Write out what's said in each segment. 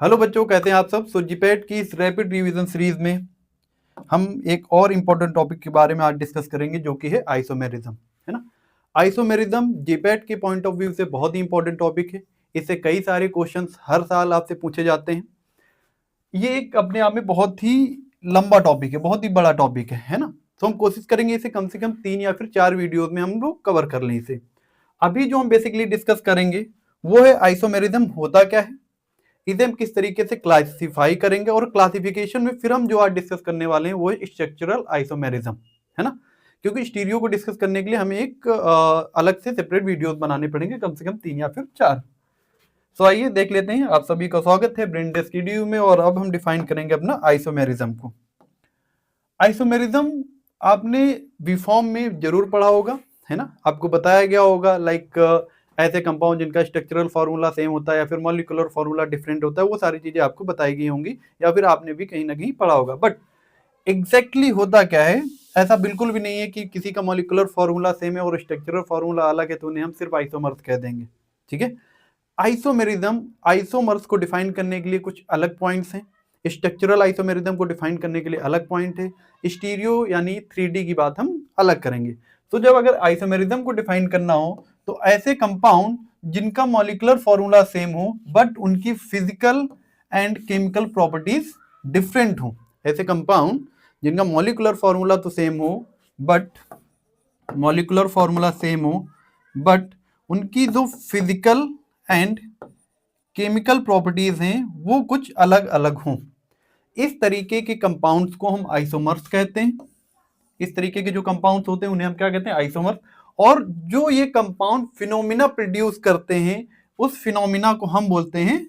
Hello बच्चों, कैसे हैं आप सब। सो जीपैट की इस रैपिड रिवीजन सीरीज में हम एक और इम्पोर्टेंट टॉपिक के बारे में आज डिस्कस करेंगे, जो कि है आइसोमेरिज्म, है ना। आइसोमेरिज्म जीपैट के पॉइंट ऑफ व्यू से बहुत ही इंपॉर्टेंट टॉपिक है। इससे कई सारे क्वेश्चंस हर साल आपसे पूछे जाते हैं। ये एक अपने आप में बहुत ही लंबा टॉपिक है, बहुत ही बड़ा टॉपिक है ना। तो हम कोशिश करेंगे इसे कम से कम 3 या फिर 4 वीडियोज में हम लोग कवर कर लें इसे। अभी जो हम बेसिकली डिस्कस करेंगे वो है आइसोमेरिज्म होता क्या है, इसे हम किस तरीके से क्लासिफाई करेंगे, और क्लासिफिकेशन में फिर हम जो आज डिस्कस करने वाले हैं वो है स्ट्रक्चरल आइसोमेरिज्म, है ना। क्योंकि स्टीरियो को डिस्कस करने के लिए हमें एक अलग से सेपरेट वीडियोस बनाने पड़ेंगे, कम से कम 3 या फिर 4। तो आइए देख लेते हैं। आप सभी का स्वागत है ब्रेन डेस्क स्टूडियो में, और अब हम डिफाइन करेंगे अपना आइसोमेरिज्म को। आइसोमेरिज्म आपने बी फॉर्म में जरूर पढ़ा होगा, है ना। आपको बताया गया होगा लाइक ऐसे कंपाउंड जिनका स्ट्रक्चरल फार्मूला सेम होता है या फिर मॉलिक्यूलर फार्मूला डिफरेंट होता है, वो सारी चीजें आपको बताई गई होंगी या फिर आपने भी कहीं ना कहीं पढ़ा होगा। बट एग्जैक्टली होता क्या है, ऐसा बिल्कुल भी नहीं है कि किसी का मॉलिक्यूलर फार्मूला सेम है और स्ट्रक्चरल फार्मूला अलग है तो उन्हें हम सिर्फ आइसोमर्स कह देंगे, ठीक है। आइसोमेरिज्म, आइसोमर्स को डिफाइन करने के लिए कुछ अलग पॉइंट्स हैं। स्ट्रक्चरल आइसोमेरिज्म को डिफाइन करने के लिए अलग पॉइंट है। स्टीरियो यानी 3D की बात हम अलग करेंगे। तो जब अगर आइसोमेरिज्म को डिफाइन करना हो तो ऐसे कंपाउंड जिनका मॉलिक्यूलर फॉर्मूला सेम हो बट उनकी physical and chemical properties different हो। ऐसे कंपाउंड जिनका मॉलिक्यूलर फॉर्मूला तो सेम हो बट उनकी जो फिजिकल एंड केमिकल प्रॉपर्टीज हैं वो कुछ अलग अलग हों। इस तरीके के कंपाउंड्स को हम आइसोमर्स कहते हैं। इस तरीके के जो कंपाउंड्स होते हैं उन्हें हम क्या कहते हैं, आइसोमर्स। और जो ये कंपाउंड फिनोमिना प्रोड्यूस करते हैं उस फिनोमिना को हम बोलते हैं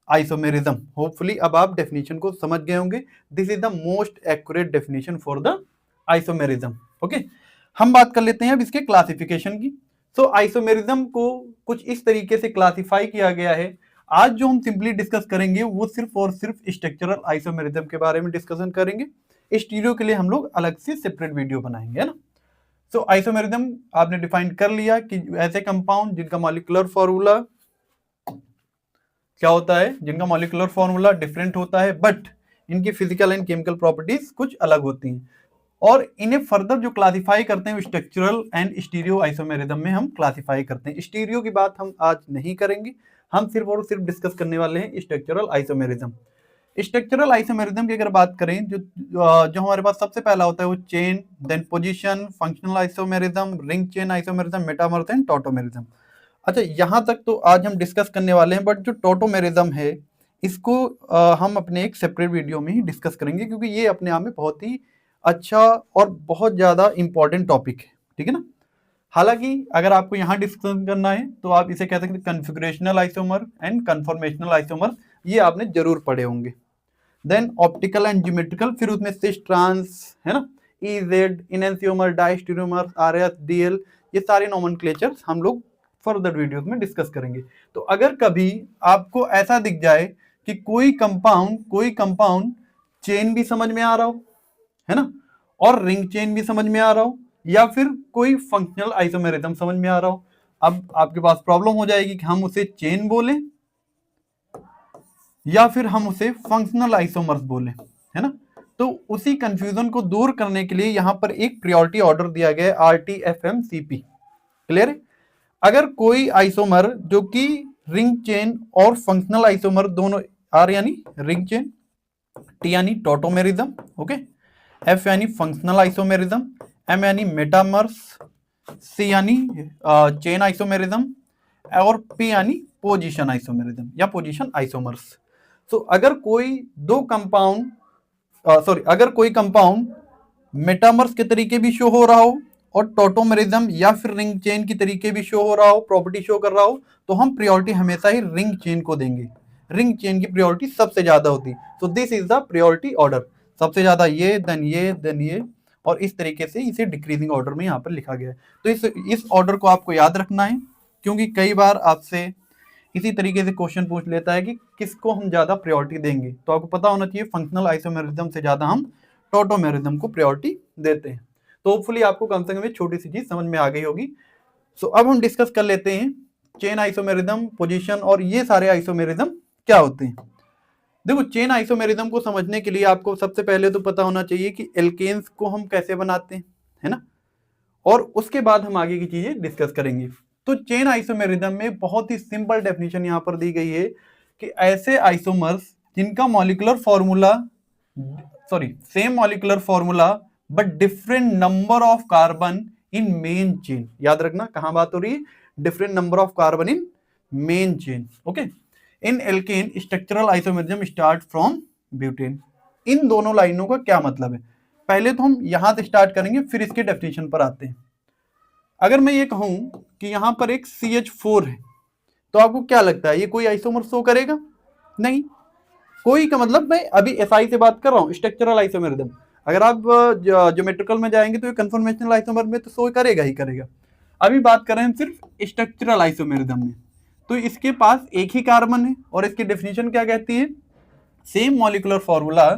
आइसोमेरिज्म। होपफुली अब आप डेफिनेशन को समझ गए होंगे। This is the most accurate definition for the isomerism. Okay, हम बात कर लेते हैं अब इसके क्लासिफिकेशन की। सो आइसोमेरिज्म को कुछ इस तरीके से क्लासिफाई किया गया है। आज जो हम सिंपली डिस्कस करेंगे वो सिर्फ और सिर्फ स्ट्रक्चरल आइसोमेरिज्म के बारे में डिस्कशन करेंगे। स्टीरियो के लिए हम लोग अलग से सेपरेट वीडियो बनाएंगे, है ना। सो आइसोमेरिज्म आपने डिफाइन कर लिया कि ऐसे कंपाउंड जिनका मॉलिक्यूलर फॉर्मूला क्या होता है, जिनका मॉलिक्यूलर फॉर्मूला डिफरेंट होता है बट इनकी फिजिकल एंड केमिकल प्रॉपर्टीज कुछ अलग होती हैं। और इन्हें फर्दर जो क्लासिफाई करते हैं स्ट्रक्चरल एंड स्टीरियो आइसोमेरिज्म में हम क्लासिफाई करते हैं। स्टीरियो की बात हम आज नहीं करेंगे, हम सिर्फ और सिर्फ डिस्कस करने वाले हैं स्ट्रक्चरल आइसोमेरिज्म। स्ट्रक्चरल आइसोमेरिज्म की अगर बात करें, जो हमारे पास सबसे पहला होता है वो chain, then position, functional isomerism, ring chain isomerism, metamers and tautomerism. अच्छा, यहाँ तक तो आज हम डिस्कस करने वाले हैं, बट जो टॉटोमेरिज्म है इसको हम अपने एक सेपरेट वीडियो में ही डिस्कस करेंगे, क्योंकि ये अपने आप में बहुत ही अच्छा और बहुत ज़्यादा इंपॉर्टेंट टॉपिक है, ठीक है ना। हालांकि अगर आपको यहाँ डिस्कशन करना है तो आप इसे कह सकते हैं कन्फिगरेशनल आइसोमर एंड कन्फॉर्मेशनल आइसोमर, ये आपने जरूर पढ़े होंगे। देन ऑप्टिकल एंड ज्योमेट्रिकल, फिर उसमें सिस ट्रांस, है ना, EZ, इनएंशियोमर, डायस्टेरियोमर, RS, DL, ये सारे नोमेनक्लेचर्स हम लोग फर्दर वीडियोस में डिस्कस करेंगे। तो अगर कभी आपको ऐसा दिख जाए कि कोई कंपाउंड चेन भी समझ में आ रहा हो, है ना, और रिंग चेन भी समझ में आ रहा हो, या फिर कोई फंक्शनल आइसोमेरिज्म समझ में आ रहा हो, अब आपके पास प्रॉब्लम हो जाएगी कि हम उसे चेन बोलें या फिर हम उसे फंक्शनल आइसोमर्स बोलें, है ना। तो उसी कंफ्यूजन को दूर करने के लिए यहाँ पर एक प्रायोरिटी ऑर्डर दिया गया है, RTFMCP। क्लियर है। अगर कोई आइसोमर जो कि रिंग चेन और फंक्शनल आइसोमर दोनों, R यानी रिंग चेन, T यानी टॉटोमेरिज्म, ओके, F यानी फंक्शनल आइसोमेरिज्म, M यानी मेटामर्स, C यानी चेन आइसोमेरिज्म, और P यानी पोजीशन आइसोमेरिज्म या पोजीशन आइसोमर्स। तो अगर कोई कंपाउंड मेटामर्स के तरीके भी शो हो रहा हो और टॉटोमेरिज्म या फिर रिंग चेन की तरीके भी शो हो रहा हो, प्रॉपर्टी शो कर रहा हो, तो हम प्रायोरिटी हमेशा ही रिंग चेन को देंगे। रिंग चेन की प्रायोरिटी सबसे ज्यादा होती। तो this is the priority order, सबसे ज्यादा ये, देन ये, देन ये, और इस तरीके से इसे डिक्रीजिंग ऑर्डर में यहाँ पर लिखा गया है। तो इस ऑर्डर को आपको याद रखना है, क्योंकि कई बार आपसे इसी तरीके से क्वेश्चन पूछ लेता है कि किसको हम ज्यादा प्रायोरिटी देंगे। तो आपको पता होना चाहिए फंक्शनल आइसोमेरिज्म से ज्यादा हम टॉटोमेरिज्म को प्रायोरिटी देते हैं। तो होपफुली आपको कम से कम एक छोटी सी चीज समझ में आ गई होगी। सो अब हम डिस्कस कर लेते हैं चेन आइसोमेरिज्म, पोजीशन और ये सारे आइसोमेरिज्म क्या होते हैं। देखो चेन आइसोमेरिज्म को समझने के लिए आपको सबसे पहले तो पता होना चाहिए कि एल्केन्स को हम कैसे बनाते हैं, है ना, और उसके बाद हम आगे की चीजें डिस्कस करेंगे। तो चेन आइसोमेरिज्म में बहुत ही सिंपल डेफिनेशन यहां पर दी गई है कि ऐसे आइसोमर्स जिनका molecular formula same molecular formula but different number of carbon in main chain. याद रखना कहां बात हो रही है, different number of carbon in main chain. Okay, in alkane structural isomerism start from butane. इन दोनों लाइनों का क्या मतलब है, पहले तो हम यहां से स्टार्ट करेंगे फिर इसके डेफिनेशन पर आते हैं। अगर मैं ये कहूं कि यहां पर एक CH4 है तो आपको क्या लगता है ये कोई आइसोमर शो करेगा? नहीं, कोई का मतलब मैं अभी SI से बात कर रहा हूं, स्ट्रक्चरल आइसोमेरिज्म। अगर आप ज्योमेट्रिकल में जाएंगे तो ये कन्फॉर्मेशनल आइसोमर में तो शो करेगा ही करेगा। अभी बात करें हम सिर्फ स्ट्रक्चरल आइसोमेरिज्म में, तो इसके पास एक ही कार्बन है और इसकी डेफिनेशन क्या कहती है, same molecular formula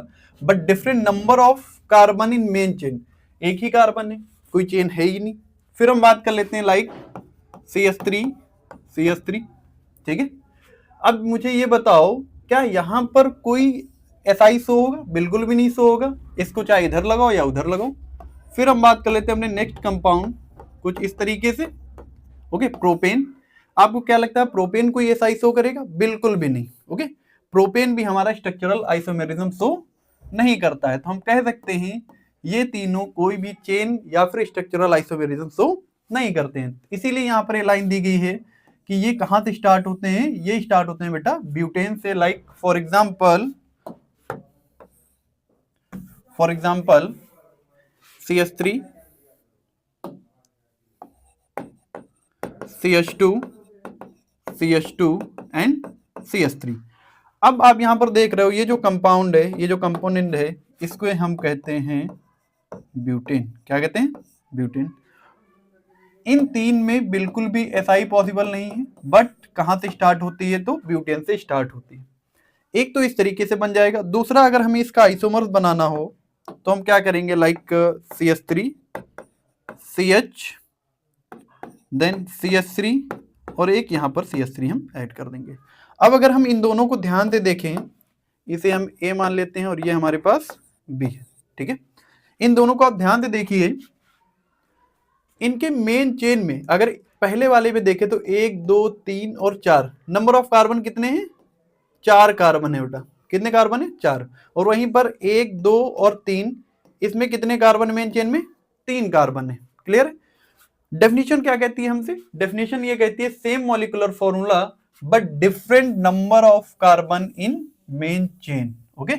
but different number of carbon in main chain. एक ही कार्बन है, कोई चेन है ही नहीं। फिर हम बात कर लेते हैं लाइक CH3, ठीक है। अब मुझे ये बताओ क्या यहां पर कोई SI शो होगा? बिल्कुल भी नहीं शो होगा, इसको चाहे इधर लगाओ या उधर लगाओ। फिर हम बात कर लेते हैं अपने नेक्स्ट कंपाउंड कुछ इस तरीके से, ओके, प्रोपेन। आपको क्या लगता है प्रोपेन कोई SI शो करेगा? बिल्कुल भी नहीं। ओके, प्रोपेन भी हमारा स्ट्रक्चरल आइसोमेरिज्म शो नहीं करता है। तो हम कह सकते हैं ये तीनों कोई भी चेन या फिर स्ट्रक्चरल आइसोमेरिज्म शो नहीं करते हैं। इसीलिए यहाँ पर ये लाइन दी गई है कि ये कहां से स्टार्ट होते हैं, ये स्टार्ट होते हैं बेटा ब्यूटेन से। Like for example CH3, CH2 and CH3। अब आप यहां पर देख रहे हो ये जो कंपाउंड है, ये जो कंपोनेंट है, इसको हम कहते हैं ब्यूटेन। क्या कहते हैं? ब्यूटेन। इन तीन में बिल्कुल भी SI पॉसिबल नहीं है, बट कहां से स्टार्ट होती है तो ब्यूटेन से स्टार्ट होती है। एक तो इस तरीके से बन जाएगा। दूसरा अगर हमें इसका आइसोमर्स बनाना हो तो हम क्या करेंगे, like CH3, CH, then CH3 और एक यहां पर CH3 हम ऐड कर देंगे। अब अगर हम इन दोनों को ध्यान से देखें, इसे हम A मान लेते हैं और ये हमारे पास B है, ठीक है। इन दोनों को आप ध्यान से देखिए, इनके मेन चेन में अगर पहले वाले पे देखें तो 1, 2, 3 और 4 नंबर ऑफ कार्बन कितने हैं? 4 कार्बन है बेटा। कितने कार्बन है? 4। और वहीं पर 1, 2 और 3, इसमें कितने कार्बन मेन चेन में? 3 कार्बन है। क्लियर है? डेफिनेशन क्या कहती है हमसे? डेफिनेशन ये कहती है same molecular formula but different number of carbon in main chain. Okay,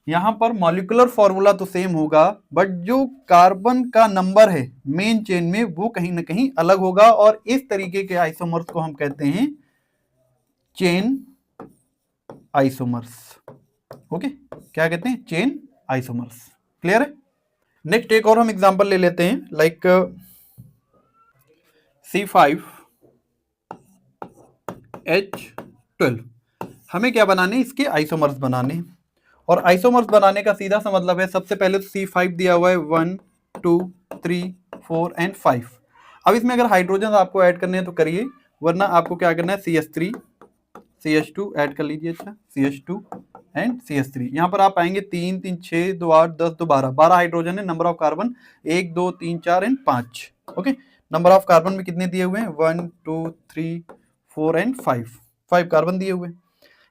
यहां पर मॉलिक्यूलर फॉर्मूला तो सेम होगा बट जो कार्बन का नंबर है मेन चेन में वो कहीं ना कहीं अलग होगा, और इस तरीके के आइसोमर्स को हम कहते हैं चेन आइसोमर्स। ओके, क्या कहते हैं? Chain isomers. क्लियर है? नेक्स्ट एक और हम एग्जांपल ले लेते हैं, लाइक C5H12। हमें क्या बनाने? इसके आइसोमर्स बनाने। और आइसोमर्स बनाने का सीधा सा मतलब है, सबसे पहले तो C5 दिया हुआ है 1, 2, 3, 4 एंड 5। अब इसमें अगर हाइड्रोजन आपको ऐड करने हैं तो करिए, वरना आपको क्या करना है CH3, CH2 ऐड कर लीजिए। अच्छा, CH2 एंड CH3। यहाँ पर आप आएंगे 3, 3, 6, 2, 8, 10, 2, 12। 12 हाइड्रोजन है। Number of carbon 1, 2, 3, 4 and 5। Okay, number of carbon में कितने दिए हुए हैं? 1, 2, 3, 4 एंड 5 कार्बन दिए हुए।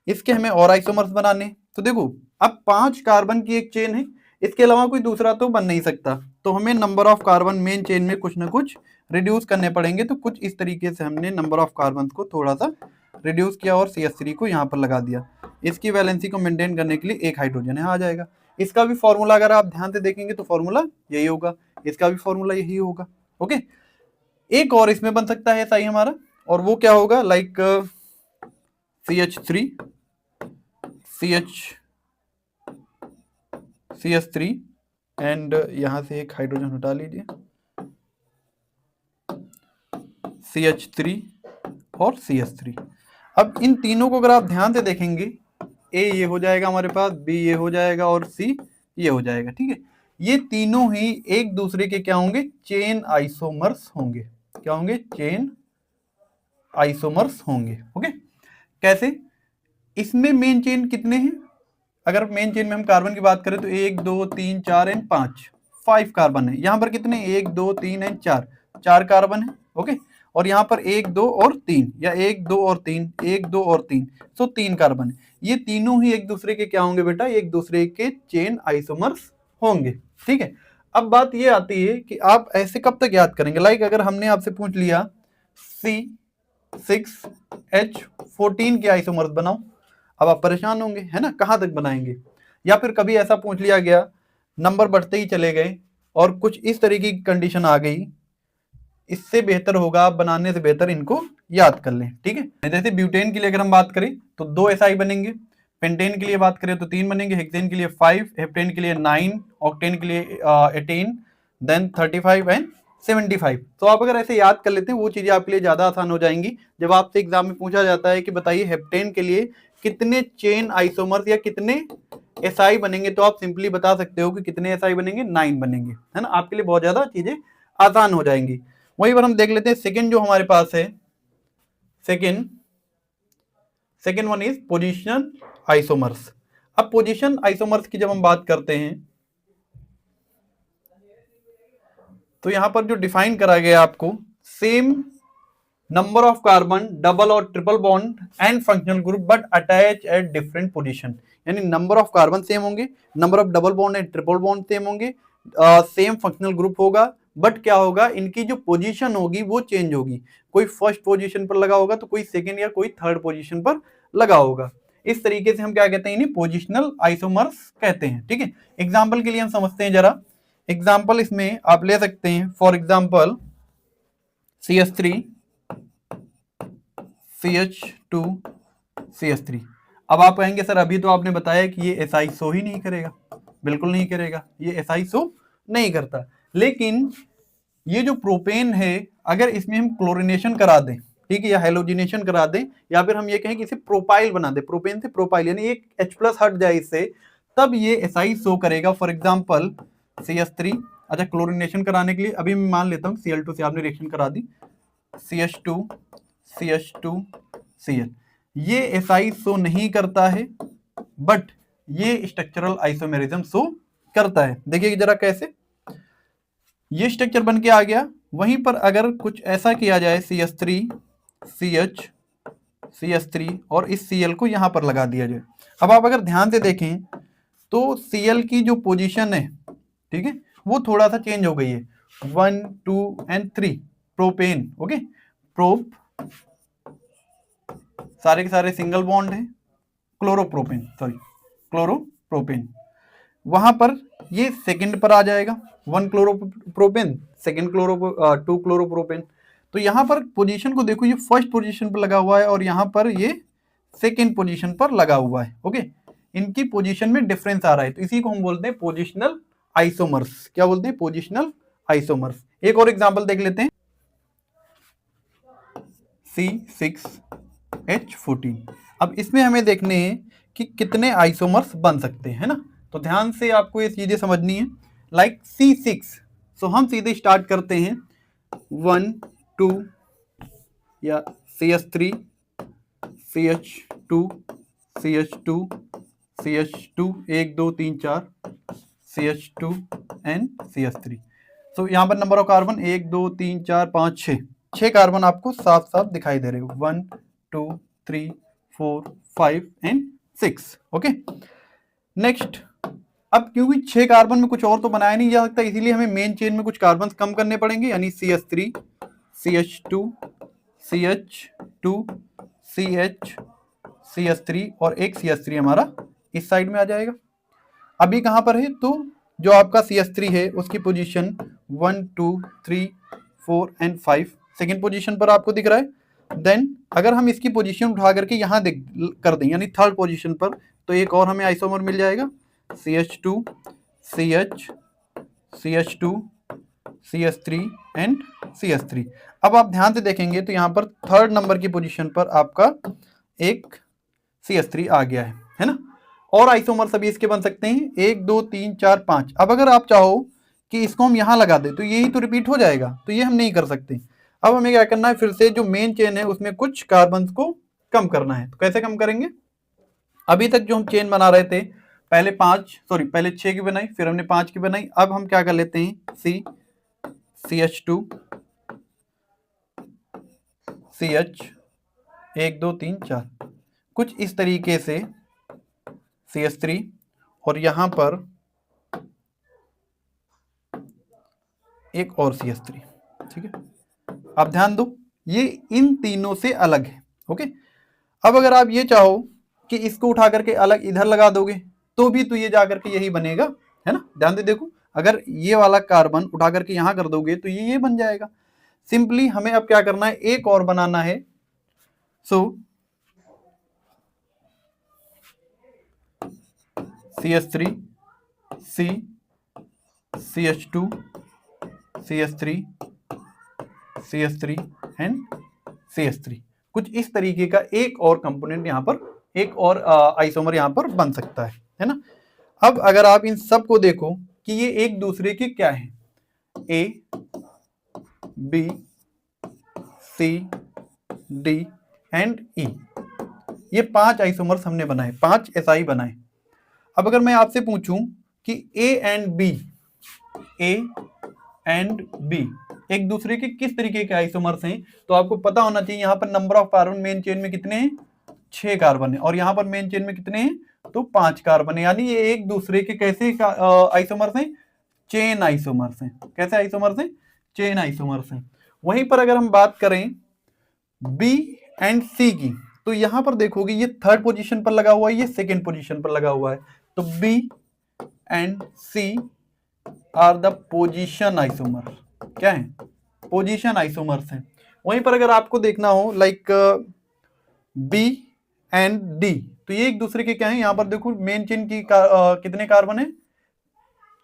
इसके हमें और आइसोमर्स बनाने। तो देखो अब 5 कार्बन की एक चेन है, इसके अलावा कोई दूसरा तो बन नहीं सकता, तो हमें number of carbon main chain में कुछ ना कुछ रिड्यूस करने पड़ेंगे। तो कुछ इस तरीके से हमने नंबर ऑफ कार्बन को थोड़ा सा रिड्यूस किया और CH3 को यहाँ पर लगा दिया। इसकी वैलेंसी को मेंटेन करने के लिए एक हाइड्रोजन यहाँ आ जाएगा। इसका भी फॉर्मूला अगर आप ध्यान से देखेंगे तो फॉर्मूला यही होगा, इसका भी फॉर्मूला यही होगा। ओके, एक और इसमें बन सकता है SI हमारा, और वो क्या होगा, लाइक CH3, CH3 एंड यहां से एक हाइड्रोजन हटा लीजिए, CH3 और CH3। अब इन तीनों को अगर आप ध्यान से देखेंगे, A ये हो जाएगा हमारे पास, B ये हो जाएगा और C ये हो जाएगा। ठीक है, ये तीनों ही एक दूसरे के क्या होंगे? चेन आइसोमर्स होंगे। क्या होंगे? चेन आइसोमर्स होंगे। ओके, कैसे? इसमें मेन चेन कितने हैं? अगर मेन चेन में हम कार्बन की बात करें तो 1 2 3 4 एंड 5 कार्बन है। यहाँ पर कितने 1 2 3 एंड 4 कार्बन है। ओके, और यहाँ पर 1 2 और 3 या 1 2 और 3 1 2 और 3, सो 3 कार्बन है। ये तीनों ही एक दूसरे के क्या होंगे बेटा, एक दूसरे के चेन आइसोमर्स होंगे। ठीक है, अब बात ये आती है कि आप ऐसे कब तक याद करेंगे। लाइक अगर हमने आपसे पूछ लिया C6H14 के आइसोमर्स बनाओ, अब आप परेशान होंगे, है ना, कहां तक बनाएंगे। या फिर कभी ऐसा पूछ लिया गया, नंबर बढ़ते ही चले गए और कुछ इस तरीके की कंडीशन आ गई, इससे बेहतर होगा आप बनाने से बेहतर इनको याद कर लें। ठीक है, जैसे ब्यूटेन के लिए अगर हम बात करें तो 2 SI बनेंगे, पेंटेन के लिए बात करें तो 3 बनेंगे, हेक्सेन के लिए 5, हेप्टेन के लिए 9, ऑक्टेन के लिए 18, देन 35 एंड 75। तो आप अगर ऐसे याद कर लेते हैं वो चीजें आपके लिए ज्यादा आसान हो जाएंगी। जब आपसे एग्जाम में पूछा जाता है कि बताइए हेप्टेन के लिए कितने चेन आइसोमर्स या कितने SI बनेंगे, तो आप सिंपली बता सकते हो कि कितने SI बनेंगे, 9 बनेंगे, है ना। आपके लिए बहुत ज्यादा चीजें आसान हो जाएंगी। वहीं पर हम देख लेते हैं सेकंड जो हमारे पास है, second one is position isomers. अब पोजीशन आइसोमर्स की जब हम बात करते हैं तो यहां पर जो डिफाइन करा गया आपको, same number of carbon, double और triple bond and functional group but attach at different position. यानी नंबर ऑफ कार्बन सेम होंगे, number of double bond and triple bond same होंगे, सेम फंक्शनल ग्रुप होगा, but क्या होगा, इनकी जो position होगी वो चेंज होगी। कोई फर्स्ट पोजीशन पर लगा होगा तो कोई सेकंड या कोई थर्ड पोजीशन पर लगा होगा। इस तरीके से हम क्या कहते हैं, इन्हें पोजिशनल आइसोमर्स कहते हैं। ठीक है, एग्जाम्पल के लिए हम समझते हैं जरा। एग्जाम्पल इसमें आप ले सकते हैं, for example CH3 CH2 CH3। अब आप कहेंगे सर अभी तो आपने बताया कि ये SI शो ही नहीं करेगा। बिल्कुल नहीं करेगा, ये SI शो नहीं करता। लेकिन ये जो प्रोपेन है, अगर इसमें हम क्लोरिनेशन करा दें, ठीक है, या हेलोजिनेशन करा दें, या फिर हम ये कहें कि इसे प्रोपाइल बना दे, प्रोपेन से प्रोपाइल, यानी एक H+ हट जाए इससे, तब ये SI शो करेगा। फॉर एग्जाम्पल CH3, अच्छा क्लोरिनेशन कराने के लिए अभी मैं मान लेता हूँ Cl2 से आपने रिएक्शन करा दी, CH2 Cl, ये SI शो नहीं करता है, बट ये स्ट्रक्चरल आइसोमेरिज्म शो करता है। देखिए जरा कैसे, ये स्ट्रक्चर बन के आ गया। वहीं पर अगर कुछ ऐसा किया जाए, CH3 CH CH3 और इस Cl को यहां पर लगा दिया जाए। अब आप अगर ध्यान से देखें तो Cl की जो पोजीशन है, ठीक है, वो थोड़ा सा चेंज हो गई है। 1 2 एंड 3 प्रोपेन, ओके, प्रोप, सारे के सारे सिंगल बॉन्ड है, क्लोरोप्रोपेन, वहां पर ये सेकंड पर आ जाएगा, 1 क्लोरोप्रोपेन, सेकंड 2 क्लोरोप्रोपेन। तो यहां पर पोजीशन को देखो, ये फर्स्ट पोजीशन पर लगा हुआ है और यहां पर ये सेकंड पोजीशन पर लगा हुआ है। ओके, इनकी पोजीशन में डिफरेंस आ रहा है, तो इसी को हम बोलते हैं पोजिशनल आइसोमर्स। क्या बोलते हैं, पोजिशनल आइसोमर्स। एक और एग्जांपल देख लेते हैं, C6H14। अब इसमें हमें देखने हैं कि कितने आइसोमर्स बन सकते हैं, है ना। तो ध्यान से आपको ये चीजें समझनी है। लाइक C6, सो हम सीधे स्टार्ट करते हैं 1 2 या CH3 CH2 CH2 CH2 1 2 3 4 CH2 and CH3। सो यहाँ पर नंबर ऑफ कार्बन 1 2 3 4 5 6 कार्बन आपको साफ साफ दिखाई दे रहे हो, 1 2 3 4 5 एंड 6। ओके, नेक्स्ट, अब क्योंकि 6 कार्बन में कुछ और तो बनाया नहीं जा सकता, इसीलिए हमें मेन चेन में कुछ कार्बन कम करने पड़ेंगे, यानी CH3 CH2 CH2 CH CH3 और एक CH3 हमारा इस साइड में आ जाएगा। अभी कहां पर है, तो जो आपका CH3 है उसकी पोजीशन 1 2 3 4 एंड 5 सेकेंड पोजीशन पर आपको दिख रहा है। देन अगर हम इसकी पोजीशन उठा करके यहाँ कर दें, यानी थर्ड पोजीशन पर, तो एक और हमें आइसोमर मिल जाएगा, CH2 CH CH2 CH3 and CH3। अब आप ध्यान से देखेंगे तो यहाँ पर थर्ड नंबर की पोजीशन पर आपका एक CH3 आ गया है ना। और आइसोमर सभी इसके बन सकते हैं 1 2 3 4 5। अब अगर आप चाहो कि इसको हम यहाँ लगा दें तो यही तो रिपीट हो जाएगा, तो ये हम नहीं कर सकते। अब हमें क्या करना है, फिर से जो मेन चेन है उसमें कुछ कार्बन को कम करना है। तो कैसे कम करेंगे, अभी तक जो हम चेन बना रहे थे पहले 6 की बनाई, फिर हमने 5 की बनाई। अब हम क्या कर लेते हैं, CH2 CH 1 2 3 4, कुछ इस तरीके से CH3, और यहां पर एक और CH3। ठीक है, आप ध्यान दो, ये इन तीनों से अलग है। ओके, अब अगर आप ये चाहो कि इसको उठा करके अलग इधर लगा दोगे तो भी तो ये जाकर के यही बनेगा, है ना। ध्यान दे देखो, अगर ये वाला कार्बन उठा करके यहां कर दोगे तो ये बन जाएगा। सिंपली हमें अब क्या करना है, एक और बनाना है। सो CH3 C CH2 CH3 CH3 and CH3, कुछ इस तरीके का एक और कंपोनेंट यहाँ पर, एक और आइसोमर यहाँ पर बन सकता है ना। अब अगर आप इन सब को देखो कि ये एक दूसरे के क्या है, A B C D and E, ये 5 आइसोमर्स हमने बनाए, 5 SI बनाए। अब अगर मैं आपसे पूछूं कि A एंड B एक दूसरे के किस तरीके के आइसोमर्स हैं, तो आपको पता होना चाहिए यहाँ पर number of carbon main chain में कितने हैं, 6 कार्बन है, और यहाँ पर मेन चेन में कितने हैं, तो 5 कार्बन है। यानी ये एक दूसरे के कैसे आइसोमर्स हैं, चेन आइसोमर्स हैं। कैसे आइसोमर्स हैं, चेन आइसोमर्स हैं। वहीं पर अगर हम बात करें B एंड C की, तो यहां पर देखोगे ये 3rd पोजीशन पर लगा हुआ है, ये 2nd पोजीशन पर लगा हुआ है। तो B and C are the position isomer, क्या है, पोजीशन आइसोमर्स हैं। वहीं पर अगर आपको देखना हो लाइक B एंड D, तो ये एक दूसरे के क्या है, यहां पर देखो मेन चेन की कितने कार्बन है,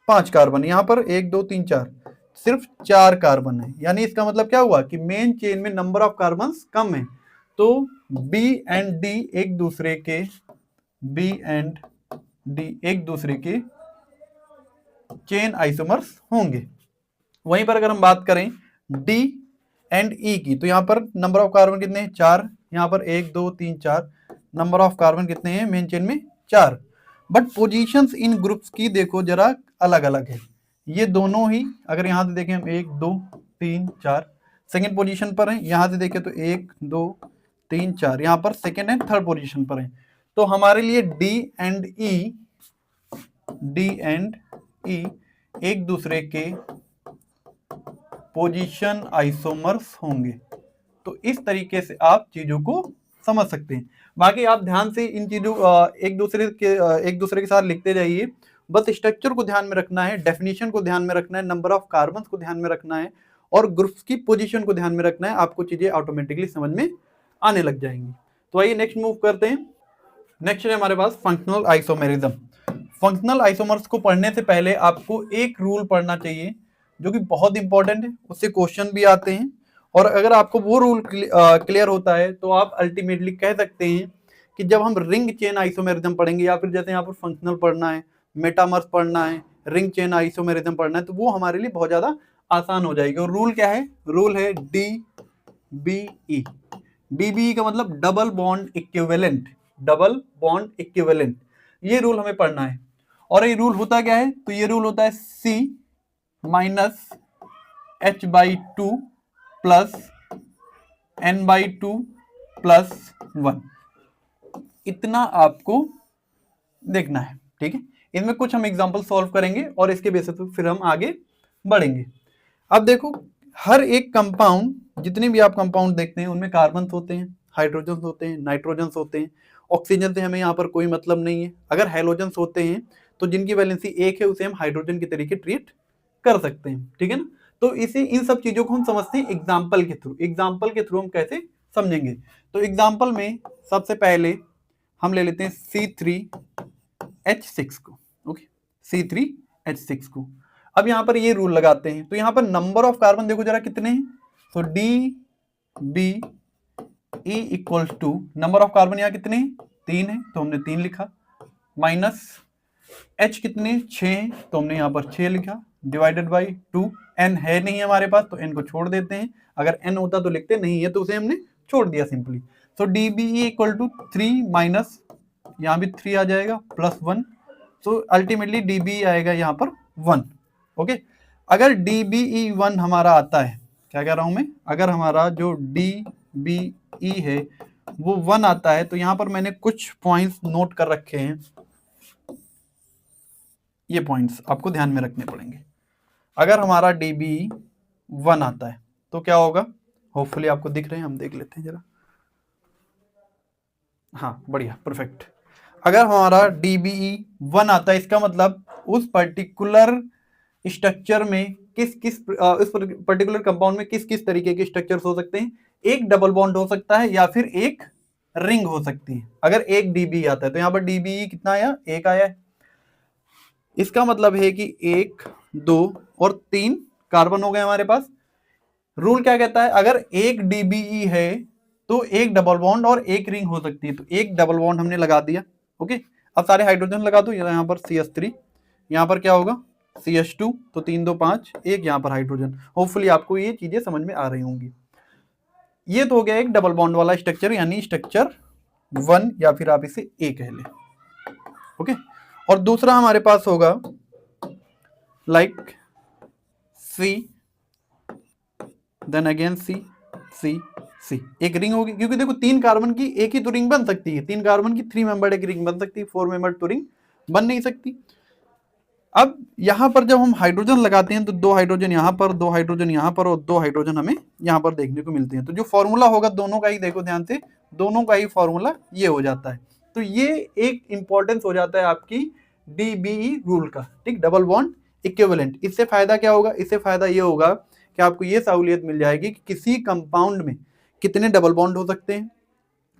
5 कार्बन, यहां पर 1 2 3 4, सिर्फ 4 कार्बन है। यानी इसका मतलब क्या हुआ कि मेन चेन में नंबर ऑफ कार्बन कम है। तो B एंड D एक दूसरे के, B एंड D एक दूसरे के चेन आइसोमर्स होंगे। वहीं पर अगर हम बात करें D एंड E की, तो यहां पर नंबर ऑफ कार्बन कितने हैं, 4, यहां पर 1 2 3 4, नंबर ऑफ कार्बन कितने हैं मेन चेन में, 4। बट पोजीशंस इन ग्रुप्स की देखो जरा अलग अलग है। ये दोनों ही अगर यहां से देखें हम 1 2 3 4 सेकेंड पोजीशन पर हैं, यहां से देखें तो 1 2 3 4 यहां पर सेकेंड एंड 3rd पोजीशन पर हैं। तो हमारे लिए D एंड E एक दूसरे के पोजीशन आइसोमर्स होंगे। तो इस तरीके से आप चीजों को समझ सकते हैं। बाकी आप ध्यान से इन चीजों एक दूसरे के साथ लिखते जाइए। बस स्ट्रक्चर को ध्यान में रखना है, डेफिनेशन को ध्यान में रखना है, नंबर ऑफ कार्बन को ध्यान में रखना है, और ग्रुप्स की पोजीशन को ध्यान में रखना है। आपको चीजें ऑटोमेटिकली समझ में आने लग जाएंगी। तो आइए नेक्स्ट मूव करते हैं। नेक्स्ट है हमारे पास फंक्शनल आइसोमेरिज्म। फंक्शनल आइसोमर्स को पढ़ने से पहले आपको एक रूल पढ़ना चाहिए जो कि बहुत इंपॉर्टेंट है, उससे क्वेश्चन भी आते हैं। और अगर आपको वो रूल क्लियर होता है तो आप अल्टीमेटली कह सकते हैं कि जब हम रिंग चेन आइसोमेरिज्म पढ़ेंगे, या फिर जैसे यहाँ पर फंक्शनल पढ़ना है, मेटामर्स पढ़ना है, रिंग चेन आइसोमेरिज्म पढ़ना है, तो वो हमारे लिए बहुत ज्यादा आसान हो जाएगी। और रूल क्या है, रूल है DBE। DBE का मतलब double bond equivalent, double bond equivalent. ये रूल हमें पढ़ना है। और ये रूल होता क्या है, तो ये रूल होता है C minus H/2 plus N/2 plus 1, इतना आपको देखना है। ठीक है, इनमें कुछ हम एग्जांपल सॉल्व करेंगे और इसके बेसिस पे फिर हम आगे बढ़ेंगे। अब देखो, हर एक कंपाउंड, जितने भी आप कंपाउंड देखते हैं उनमें कार्बन होते हैं, हाइड्रोजन होते हैं, नाइट्रोजन होते हैं, ऑक्सीजन से हमें यहाँ पर कोई मतलब नहीं है। अगर हैलोजन होते हैं तो जिनकी वैलेंसी 1 है उसे हम हाइड्रोजन की तरीके ट्रीट कर सकते हैं। ठीक है ना। तो इसे, इन सब चीजों को हम समझते हैं एग्जाम्पल के थ्रू। एग्जाम्पल के थ्रू हम कैसे समझेंगे, तो एग्जाम्पल में सबसे पहले हम ले लेते हैं C3H6 को। ओके, C3H6 को। अब यहाँ पर ये रूल लगाते हैं, तो यहाँ पर नंबर ऑफ कार्बन देखो जरा कितने हैं। तो DBE equals to, number of carbon यहाँ कितने हैं, 3 है, तो हमने 3 लिखा, माइनस H कितने, 6 हैं, तो हमने यहाँ पर 6 लिखा, डिवाइडेड बाई 2। N है नहीं हमारे पास तो N को छोड़ देते हैं, अगर N होता तो लिखते, नहीं है तो उसे हमने छोड़ दिया सिंपली। तो DBE इक्वल टू 3 माइनस, यहाँ भी 3 आ जाएगा, प्लस 1, सो अल्टीमेटली DBE आएगा यहाँ पर 1। ओके, अगर DBE 1 हमारा आता है, क्या कह रहा हूं मैं, अगर हमारा जो DBE है वो 1 आता है, तो यहां पर मैंने कुछ पॉइंट्स नोट कर रखे हैं। ये पॉइंट्स आपको ध्यान में रखने पड़ेंगे। अगर हमारा DBE 1 आता है तो क्या होगा, होपफुली आपको दिख रहे हैं, हम देख लेते हैं जरा। हाँ, बढ़िया, परफेक्ट। अगर हमारा DBE 1 आता है, इसका मतलब उस पर्टिकुलर स्ट्रक्चर में उस पर्टिकुलर कंपाउंड में किस किस तरीके के स्ट्रक्चर्स हो सकते हैं। एक डबल बॉन्ड हो सकता है या फिर एक रिंग हो सकती है। अगर एक DBE आता है तो यहाँ पर DBE कितना आया, 1 आया है। इसका मतलब है कि 1, 2 और 3 कार्बन हो गए हमारे पास। रूल क्या कहता है, अगर एक DBE है तो एक डबल बॉन्ड और एक रिंग हो सकती है। तो एक डबल बॉन्ड हमने लगा दिया। ओके, अब सारे हाइड्रोजन लगा दो। यहाँ पर CH3, यहाँ पर क्या होगा CH2, तो 3 2 5, एक यहाँ पर हाइड्रोजन। होपफुली आपको ये चीजें समझ में आ रही होंगी। ये तो हो गया एक डबल बॉन्ड वाला स्ट्रक्चर, यानी स्ट्रक्चर 1, या फिर आप इसे A कह ले। ओके, और दूसरा हमारे पास होगा like C, then again C, C, C, एक रिंग होगी। क्योंकि देखो 3 कार्बन की एक ही तो रिंग बन सकती है, 3 कार्बन की 3 मेंबर्ड एक रिंग बन सकती है, 4 मेंबर्ड तो रिंग बन नहीं सकती। अब यहां पर जब हम हाइड्रोजन लगाते हैं तो 2 हाइड्रोजन यहां पर, 2 हाइड्रोजन यहां पर और 2 हाइड्रोजन हमें यहां पर देखने को मिलते हैं। तो जो फॉर्मूला होगा दोनों का ही, देखो ध्यान से, दोनों का ही फॉर्मूला ये हो जाता है। तो ये एक इंपॉर्टेंस हो जाता है आपकी DBE रूल का, ठीक, डबल बॉन्ड इक्विवेलेंट। इससे फायदा क्या होगा, इससे फायदा ये होगा कि आपको ये सहूलियत मिल जाएगी कि किसी कंपाउंड में कितने डबल बॉन्ड हो सकते हैं,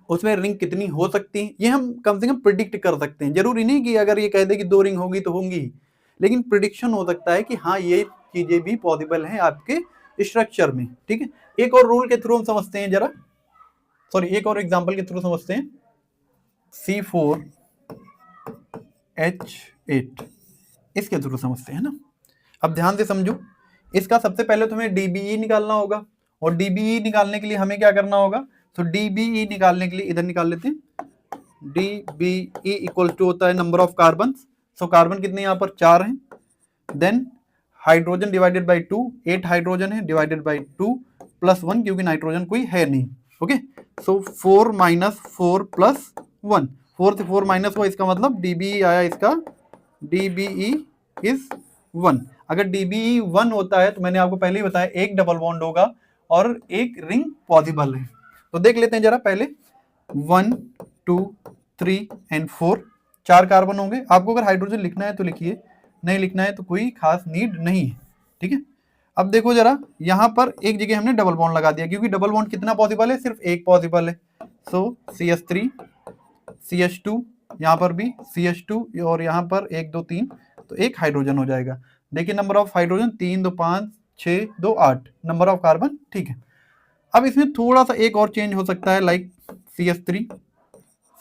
उसमें रिंग कितनी हो सकती है, ये हम कम से कम प्रिडिक्ट कर सकते हैं। जरूरी नहीं कि अगर ये कह दे कि 2 रिंग होगी तो होंगी, लेकिन प्रिडिक्शन हो सकता है कि हाँ ये चीजें भी पॉसिबल हैं आपके स्ट्रक्चर में। ठीक है, एक और रूल के थ्रू हम समझते हैं जरा, सॉरी एक और एग्जांपल के थ्रू समझते हैं। C4H8, इसके थ्रू समझते हैं ना। अब ध्यान से समझो, इसका सबसे पहले तो हमें DBE निकालना होगा, और DBE निकालने के लिए हमें क्या करना होगा, तो DBE निकालने के लिए इधर निकाल लेते हैं। DBE इक्वल टू होता है number of carbon. So carbon कितने यहाँ पर 4 हैं, then hydrogen divided by 2, 8 hydrogen है डिवाइडेड बाई 2 प्लस 1, क्योंकि नाइट्रोजन कोई है नहीं। ओके, सो 4 माइनस 4 प्लस 1, 4 से 4 माइनस हुआ, इसका मतलब DBE आया, इसका DBE इज 1। अगर DBE 1 होता है तो मैंने आपको पहले ही बताया एक डबल बॉन्ड होगा और एक रिंग पॉसिबल है। तो देख लेते हैं जरा पहले, 1 2 3 एंड 4, 4 कार्बन होंगे। आपको अगर हाइड्रोजन लिखना है तो लिखिए, नहीं लिखना है तो कोई खास नीड नहीं है। ठीक है, अब देखो जरा, यहां पर एक जगह हमने डबल बॉन्ड लगा दिया, क्योंकि डबल बॉन्ड कितना पॉसिबल है, सिर्फ एक पॉसिबल है। सो CH3 CH2, यहाँ पर भी CH2, और यहाँ पर 1 2 3, तो एक हाइड्रोजन हो जाएगा। देखिए number of hydrogen 3 2 5 6 2 8, number of carbon. ठीक है, अब इसमें थोड़ा सा एक और चेंज हो सकता है, like CH3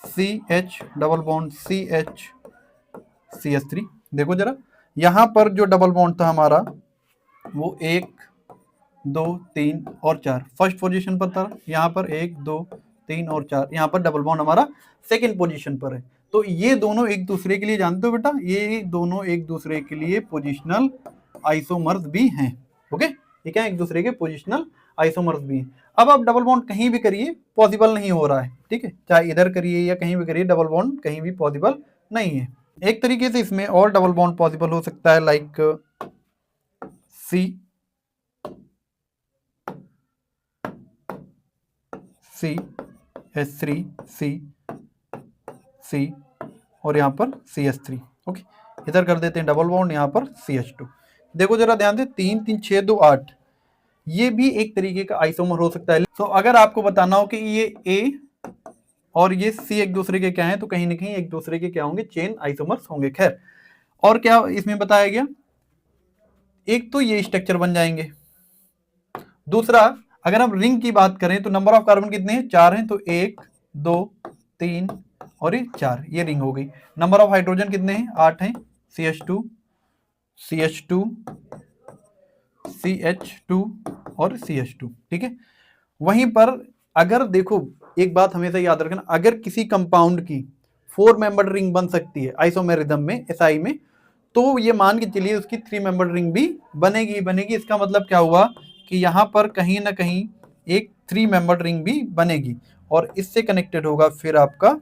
CH double bond CH CH3। देखो जरा, यहां पर जो डबल बॉन्ड था हमारा वो 1 2 3 और 4 फर्स्ट पोजीशन पर था, यहाँ पर 1 2 3 और 4, यहाँ पर डबल बॉन्ड हमारा सेकंड पोजीशन पर है। तो ये दोनों एक दूसरे के लिए, जानते हो बेटा, ये दोनों एक दूसरे के लिए पोजिशनल आइसोमर्स भी हैं। ओके, ठीक है, एक दूसरे के पोजिशनल आइसोमर्स भी हैं। अब आप डबल बॉन्ड कहीं भी करिए पॉसिबल नहीं हो रहा है। ठीक है, चाहे इधर करिए या कहीं भी करिए, डबल बॉन्ड कहीं भी पॉसिबल नहीं है। एक तरीके से इसमें और डबल बॉन्ड पॉसिबल हो सकता है, लाइक CH3 C और यहाँ पर CH3। ओके, इधर कर देते हैं डबल बॉन्ड, यहाँ पर CH2। देखो जरा ध्यान से, 3 3 6 2 8, ये भी एक तरीके का आइसोमर हो सकता है। तो अगर आपको बताना हो कि ये A और ये C एक दूसरे के क्या हैं, तो कहीं ना कहीं एक दूसरे के क्या होंगे, चेन आइसोमर्स होंगे। खैर, और क्या इसमें बताया गया, एक तो ये स्ट्रक्चर बन जाएंगे। दूसरा, अगर हम रिंग की बात करें तो नंबर ऑफ कार्बन कितने हैं, 4 हैं, तो 1 2 3 और ये 4, ये रिंग हो गई। नंबर ऑफ हाइड्रोजन कितने हैं, 8 हैं, CH2 CH2 CH2 और CH2। ठीक है, वहीं पर अगर देखो, एक बात हमेशा याद रखना, अगर किसी कंपाउंड की 4 मेंबर्ड रिंग बन सकती है आइसोमेरिज्म में, एसआई में, तो ये मान के चलिए उसकी 3 मेंबर्ड रिंग भी बनेगी बनेगी। इसका मतलब क्या हुआ कि यहाँ पर कहीं ना कहीं एक 3 मेंबर्ड रिंग भी बनेगी और इससे कनेक्टेड होगा फिर आपका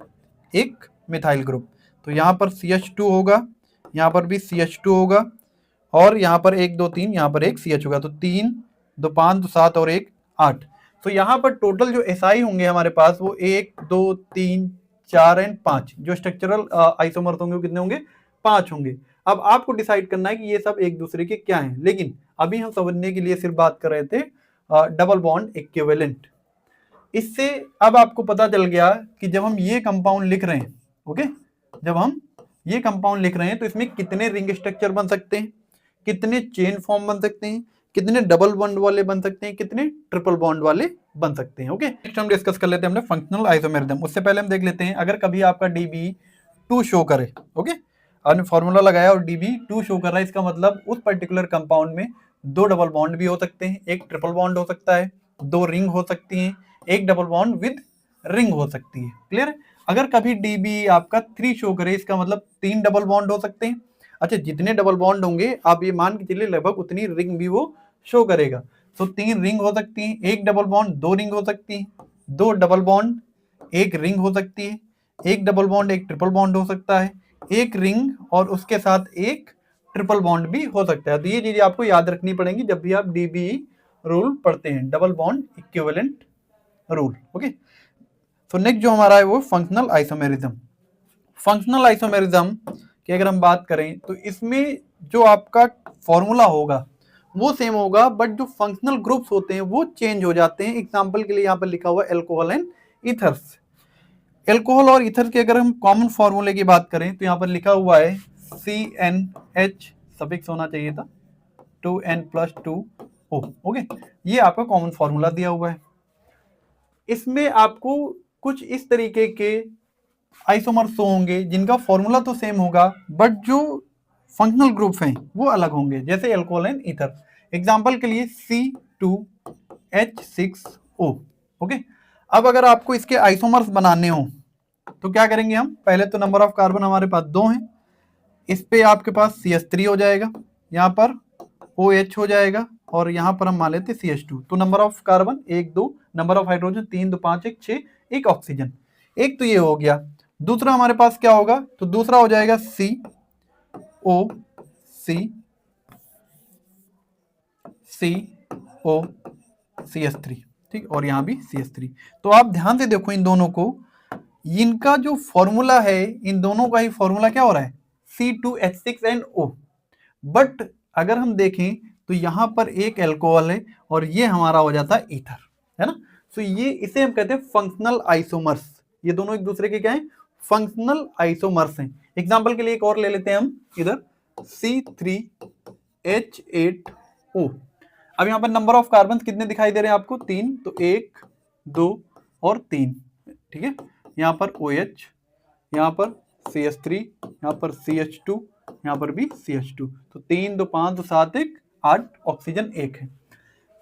एक मिथाइल ग्रुप। तो यहाँ पर CH2 होगा, यहाँ पर भी CH2 होगा और यहाँ पर 1 2 3 यहाँ पर एक CH होगा। तो 3 2 5 2 7 और 1 8। तो यहाँ पर टोटल जो SI होंगे हमारे पास वो 1 2 3 4 एंड 5, जो स्ट्रक्चरल आइसोमर्स होंगे वो कितने होंगे, 5 होंगे। अब आपको डिसाइड करना है कि ये सब एक दूसरे के क्या हैं, लेकिन अभी हम समझने के लिए सिर्फ बात कर रहे थे डबल बॉन्ड इक्विवेलेंट। इससे अब आपको पता चल गया कि जब हम ये कंपाउंड लिख रहे हैं, ओके, जब हम ये कंपाउंड लिख रहे हैं तो इसमें कितने रिंग स्ट्रक्चर बन सकते हैं, कितने चेन फॉर्म बन सकते हैं, कितने डबल बॉन्ड वाले बन सकते हैं, कितने ट्रिपल बॉन्ड वाले बन सकते हैं। ओके, नेक्स्ट हम डिस्कस कर लेते हैं हमने फंक्शनल आइसोमेरिज्म। उससे पहले हम देख लेते हैं अगर कभी आपका DB2 शो करे, ओके, आपने फॉर्मूला लगाया और DB2 शो कर रहा है, इसका मतलब उस पर्टिकुलर कंपाउंड में 2 डबल बॉन्ड भी हो सकते हैं, एक ट्रिपल बॉन्ड हो सकता है, 2 रिंग हो सकती हैं, एक डबल बॉन्ड विद रिंग हो सकती है। क्लियर है? अगर कभी DB आपका 3 शो करे, इसका मतलब 3 डबल बॉन्ड हो सकते हैं। अच्छा, जितने डबल बॉन्ड होंगे आप ये मान के चलिए लगभग उतनी रिंग भी वो शो करेगा। तो 3 रिंग हो सकती हैं, एक डबल बॉन्ड 2 रिंग हो सकती है, 2 डबल बॉन्ड 1 रिंग हो सकती है, एक डबल बॉन्ड 1 ट्रिपल बॉन्ड हो सकता है, एक रिंग और उसके साथ एक ट्रिपल बॉन्ड भी हो सकता है। तो ये चीजें आपको याद रखनी पड़ेंगी जब भी आप DB रूल पढ़ते हैं, double bond equivalent rule. Okay, तो नेक्स्ट जो हमारा है वो फंक्शनल आइसोमेरिज्म। फंक्शनल आइसोमेरिज्म की अगर हम बात करें तो इसमें जो आपका फॉर्मूला होगा वो सेम होगा, बट जो फंक्शनल ग्रुप्स होते हैं वो चेंज हो जाते हैं। एग्जांपल के लिए यहाँ पर लिखा हुआ है एल्कोहल एंड ईथर्स। एल्कोहल और ईथर के अगर हम कॉमन फॉर्मूले की बात करें तो यहाँ पर लिखा हुआ है CnH, सफिक्स होना चाहिए था 2n+2O। ओके, ये आपका कॉमन फॉर्मूला दिया हुआ है। इसमें आपको कुछ इस तरीके के आइसोमर्स होंगे जिनका फॉर्मूला तो सेम होगा, बट जो फंक्शनल ग्रुप हैं वो अलग होंगे, जैसे एल्कोहल एंड ईथर। एग्जांपल के लिए C2H6O। ओके, अब अगर आपको इसके आइसोमर्स बनाने हो तो क्या करेंगे हम, पहले तो नंबर ऑफ कार्बन हमारे पास 2 हैं, इस पे आपके पास CH3 हो जाएगा, यहाँ पर OH हो जाएगा और यहाँ पर हम मान लेते CH2। तो number of carbon 1 2, number of hydrogen 3 2 5 1 6, एक ऑक्सीजन। एक तो ये हो गया। दूसरा हमारे पास क्या होगा, तो दूसरा हो जाएगा COCH3, ठीक, और यहाँ भी CH3। तो आप ध्यान से देखो इन दोनों को, इनका जो फॉर्मूला है, इन दोनों का ही फॉर्मूला क्या हो रहा है, C2H6NO। बट अगर हम देखें तो यहाँ पर एक एल्कोहल है और ये हमारा हो जाता है ईथर, है ना। तो ये इसे हम कहते हैं फंक्शनल आइसोमर्स। ये दोनों एक दूसरे के क्या है, फंक्शनल आइसोमर्स हैं। एग्जांपल के लिए एक और ले लेते हैं हम इधर C3H8O। अब यहाँ पर नंबर ऑफ कार्बन कितने दिखाई दे रहे हैं आपको, 3, तो 1 2 और 3, ठीक है। यहाँ पर OH, यहाँ पर CH3, यहाँ पर CH2, यहाँ पर भी CH2। तो 3 2 5 2 7 1 8, ऑक्सीजन 1 है।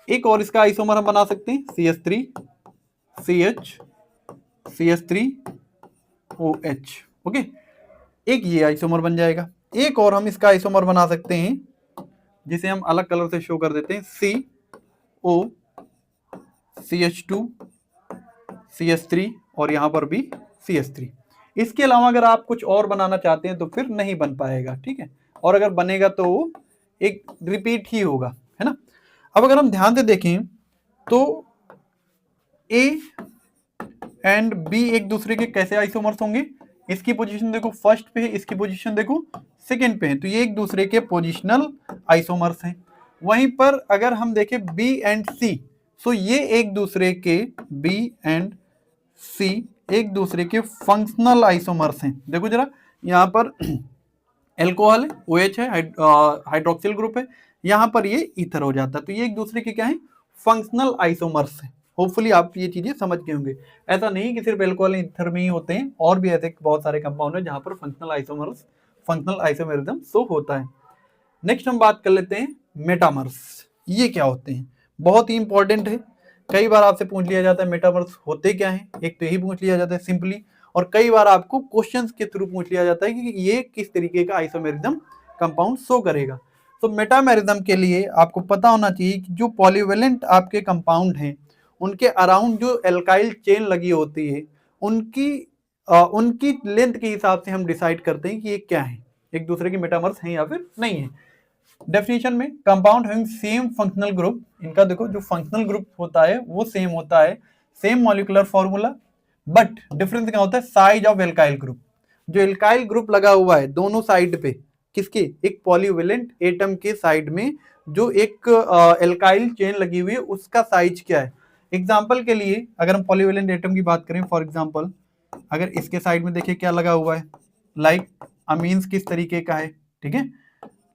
एक और इसका आइसोमर हम बना सकते हैं CH3 CH CH3 OH। Okay, एक ये आइसोमर बन जाएगा। एक और हम इसका आइसोमर बना सकते हैं जिसे हम अलग कलर से शो कर देते हैं, CO CH2 CH3 और यहाँ पर भी CH3। इसके अलावा अगर आप कुछ और बनाना चाहते हैं तो फिर नहीं बन पाएगा, ठीक है, और अगर बनेगा तो वो एक रिपीट ही होगा, है ना। अब अगर हम ध्यान से देखें तो A एंड B एक दूसरे के कैसे आइसोमर्स होंगे, इसकी पोजीशन देखो फर्स्ट पे है, इसकी पोजीशन देखो सेकंड पे है, तो ये एक दूसरे के पोजिशनल आइसोमर्स हैं। वहीं पर अगर हम देखें B एंड C, तो ये एक दूसरे के B एंड C एक दूसरे के फंक्शनल आइसोमर्स हैं। देखो जरा, यहाँ पर एल्कोहल है, OH है, हाइड्रोक्सिल ग्रुप है, यहाँ पर ये ईथर हो जाता है। तो ये एक दूसरे के क्या है, फंक्शनल आइसोमर्स है। होपफुली आप ये चीजें समझ गए होंगे। ऐसा नहीं कि सिर्फ एल्कोहल ईथर में ही होते हैं, और भी ऐसे बहुत सारे कंपाउंड है जहां पर फंक्शनल आइसोमेरिज्म शो होता है। नेक्स्ट हम बात कर लेते हैं मेटामर्स। ये क्या होते हैं, बहुत ही इंपॉर्टेंट है। कई बार आपसे पूछ लिया जाता है मेटामर्स होते क्या हैं, एक तो यही पूछ लिया जाता है सिंपली, और कई बार आपको क्वेश्चंस के थ्रू पूछ लिया जाता है कि ये किस तरीके का आइसोमेरिज्म कंपाउंड शो करेगा। तो मेटामेरिज्म के लिए आपको पता होना चाहिए कि जो पॉलीवेलेंट आपके कंपाउंड हैं उनके अराउंड जो एल्काइल चेन लगी होती है उनकी लेंथ के हिसाब से हम डिसाइड करते हैं कि ये क्या है, एक दूसरे के मेटामर्स हैं या फिर नहीं है। डेफिनेशन में compound having same functional group, इनका देखो जो फंक्शनल ग्रुप होता है वो सेम होता है, same molecular formula, but difference क्या होता है साइज ऑफ एल्काइल ग्रुप। जो एल्काइल ग्रुप लगा हुआ है दोनों साइड पे, किसके, एक पॉलीवेलेंट एटम के साइड में जो एक एल्काइल चेन लगी हुई है उसका साइज क्या है। एग्जाम्पल के लिए अगर हम पॉलीवेलेंट एटम की बात करें, फॉर एग्जाम्पल अगर इसके साइड में देखिए क्या लगा हुआ है, लाइक अमीन्स किस तरीके का है, ठीक है,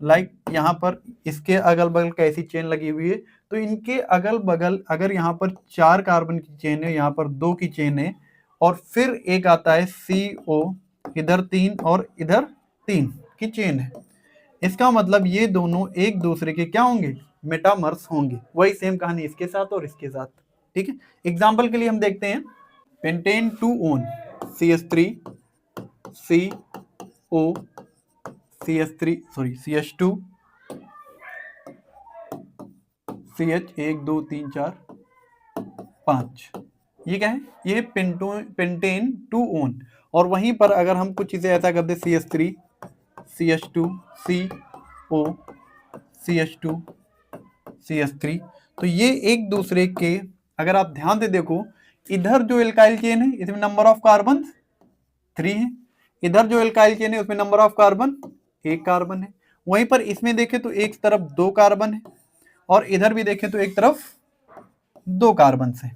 लाइक यहाँ पर इसके अगल बगल कैसी चेन लगी हुई है, तो इनके अगल बगल अगर यहाँ पर 4 कार्बन की चेन है, यहाँ पर 2 की चेन है, और फिर एक आता है CO, इधर 3 और इधर 3 की चेन है, इसका मतलब ये दोनों एक दूसरे के क्या होंगे, मेटामर्स होंगे। वही सेम कहानी इसके साथ और इसके साथ, ठीक है। एग्जाम्पल के लिए हम देखते हैं pentane 2-ON CH3 CO CH3 sorry CH2 CH 1 2 3 4 5, ये क्या है, ये पेंटेन 2-ON। और वहीं पर अगर हम कुछ चीजें ऐसा कर दे CH3 CH2 CO CH2 CH3, तो ये एक दूसरे के, अगर आप ध्यान से देखो इधर जो एल्काइल चेन है इसमें नंबर ऑफ कार्बन 3 है, इधर जो एल्काइल चेन है उसमें नंबर ऑफ कार्बन 1 कार्बन है, वहीं पर इसमें देखें तो एक तरफ 2 कार्बन है और इधर भी देखें तो एक तरफ 2 कार्बन है।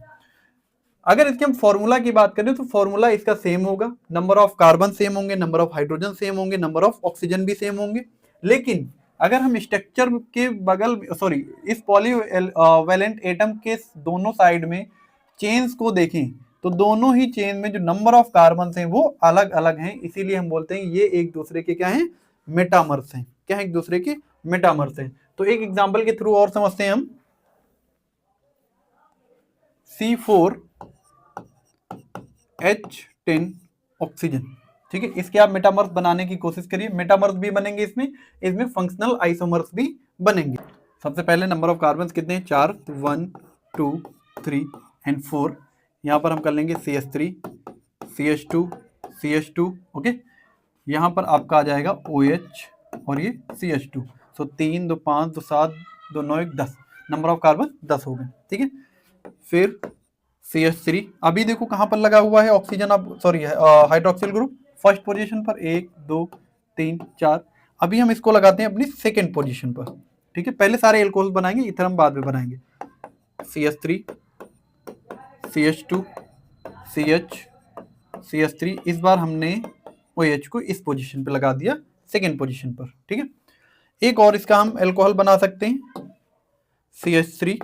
अगर इसके हम फॉर्मूला की बात करें तो फॉर्मूला इसका सेम होगा, नंबर ऑफ कार्बन सेम होंगे, नंबर ऑफ हाइड्रोजन सेम होंगे, नंबर ऑफ ऑक्सीजन भी सेम होंगे। लेकिन अगर हम स्ट्रक्चर के बगल सॉरी इस पॉलीवेलेंट एटम के दोनों साइड में चेन्स को देखें तो दोनों ही चेन में जो नंबर ऑफ कार्बन हैं वो अलग अलग हैं, इसीलिए हम बोलते हैं ये एक दूसरे के क्या हैं, मेटामर्स हैं। क्या है, एक दूसरे के मेटामर्स हैं। तो एक एग्जांपल के थ्रू और समझते हैं हम, C4H10 ऑक्सीजन, ठीक है, इसके आप मेटामर्स बनाने की कोशिश करिए, मेटामर्स भी बनेंगे इसमें फंक्शनल आइसोमर्स भी बनेंगे। सबसे पहले नंबर ऑफ कार्बन कितने हैं, 4, 1 2 3 एंड 4। यहाँ पर हम कर लेंगे CH3 CH2 ओके, यहाँ पर आपका आ जाएगा OH और ये CH2, so 3 2 5 2 7 2 9 1 10, number of carbon 10 हो गए, ठीक है। फिर CH3, अभी देखो कहाँ पर लगा हुआ है ऑक्सीजन, अब sorry hydroxyl group first position पर, 1 2 3 4। अभी हम इसको लगाते हैं अपनी सेकेंड पोजीशन पर, ठीक है। पहले सारे एल्कोहल बनाएंगे, इथर हम बाद में बनाएंगे। CH3 CH2 CH3, इस बार हमने OH को इस पोजीशन पे लगा दिया, सेकेंड पोजीशन पर, ठीक है। एक और इसका हम एल्कोहल बना सकते हैं, CH3